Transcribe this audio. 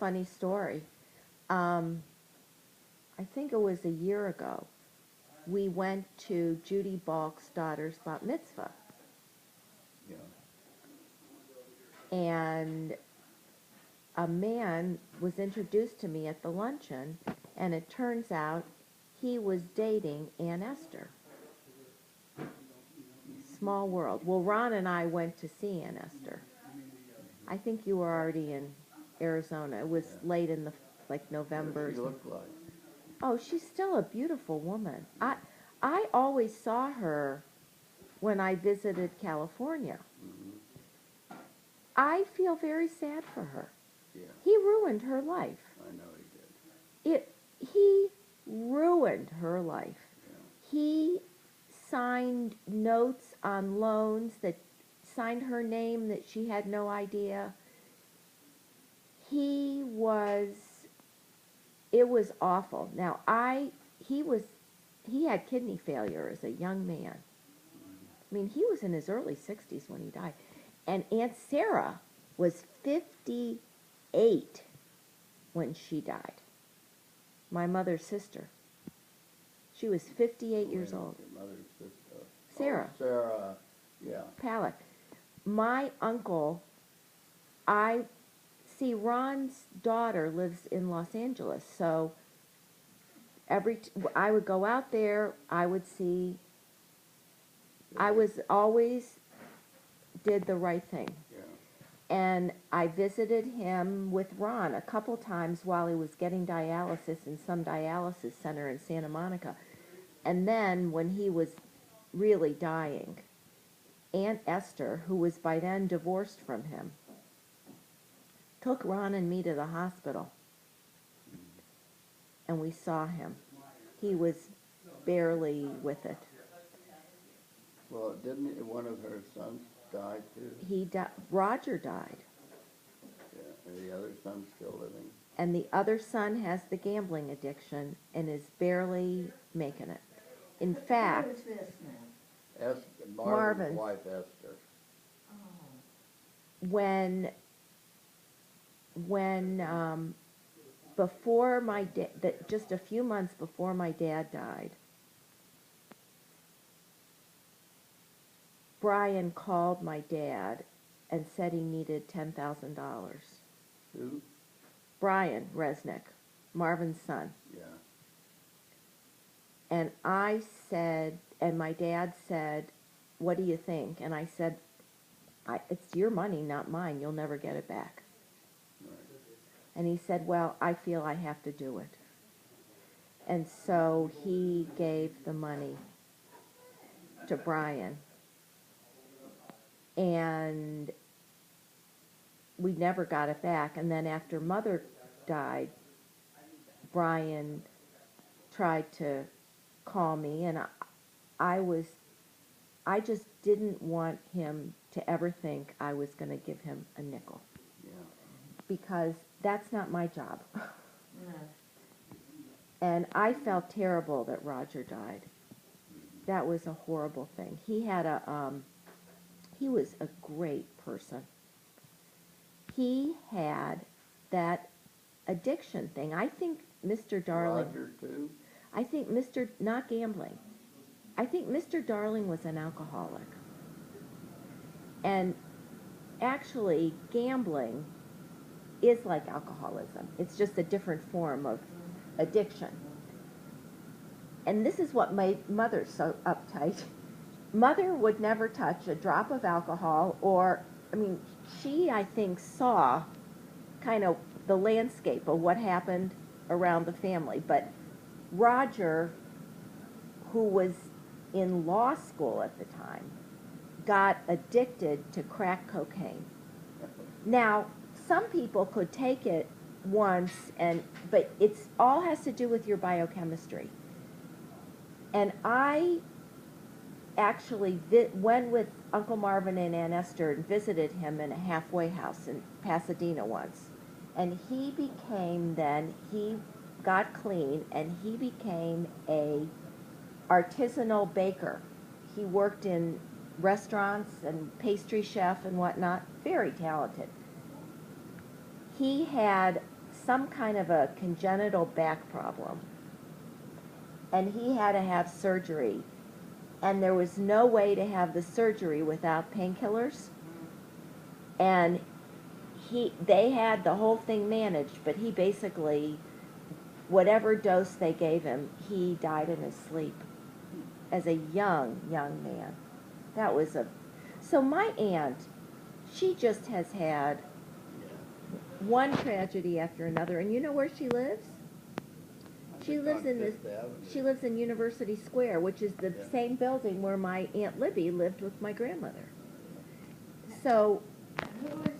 funny story. I think it was a year ago. We went to Judy Balk's daughter's bat mitzvah. Yeah. And a man was introduced to me at the luncheon, and it turns out he was dating Aunt Esther. Small world. Well, Ron and I went to see Aunt Esther. I think you were already in Arizona. It was late in the, like, November. What does she look like? Oh, she's still a beautiful woman. I always saw her when I visited California. Mm-hmm. I feel very sad for her. Yeah. He ruined her life. I know he did. He ruined her life. Yeah. He signed notes on loans that signed her name that she had no idea. It was awful. Now, he had kidney failure as a young man. I mean, he was in his early 60s when he died. And Aunt Sarah was 58 when she died. My mother's sister. She was 58 years old. Your mother's sister. Sarah. Oh, Sarah, yeah. Palak. My uncle, Ron's daughter lives in Los Angeles, so I would go out there, I would see, I was always did the right thing. Yeah. And I visited him with Ron a couple times while he was getting dialysis in some dialysis center in Santa Monica. And then when he was really dying, Aunt Esther, who was by then divorced from him, took Ron and me to the hospital. And we saw him. He was barely with it. Well, didn't one of her sons die too? Roger died. Yeah. And the other son's still living? And the other son has the gambling addiction and is barely making it. In fact, Who is this now? Marvin's wife, Esther. Oh. when before my just a few months before my dad died, Brian called my dad and said he needed $10,000. Who? Brian Resnick, Marvin's son. Yeah. And I said, and my dad said, "What do you think?" And I said, "It's your money, not mine. You'll never get it back." Right. And he said, "Well, I feel I have to do it." And so he gave the money to Brian. And we never got it back. And then after Mother died, Brian tried to call me, and I just didn't want him to ever think I was going to give him a nickel. Yeah. Because that's not my job. No. And I felt terrible that Roger died. That was a horrible thing. He was a great person. He had that addiction thing. I think Mr. Darling... Roger, too? I think not gambling. I think Mr. Darling was an alcoholic. And actually, gambling is like alcoholism. It's just a different form of addiction. And this is what made Mother so uptight. Mother would never touch a drop of alcohol, she, I think, saw kind of the landscape of what happened around the family. But Roger, who was in law school at the time, got addicted to crack cocaine. Now, some people could take it once, but it's all has to do with your biochemistry. And I actually went with Uncle Marvin and Aunt Esther and visited him in a halfway house in Pasadena once. And he got clean, and he became a artisanal baker. He worked in restaurants and pastry chef and whatnot. Very talented. He had some kind of a congenital back problem. And he had to have surgery. And there was no way to have the surgery without painkillers. And they had the whole thing managed, but he basically, whatever dose they gave him, he died in his sleep as a young man. That was so my aunt, she just has had Yeah. one tragedy after another. And you know where she lives? I She think lives on in this, Fifth Avenue. she lives in University Square, which is the Yeah. same building where my Aunt Libby lived with my grandmother. So Who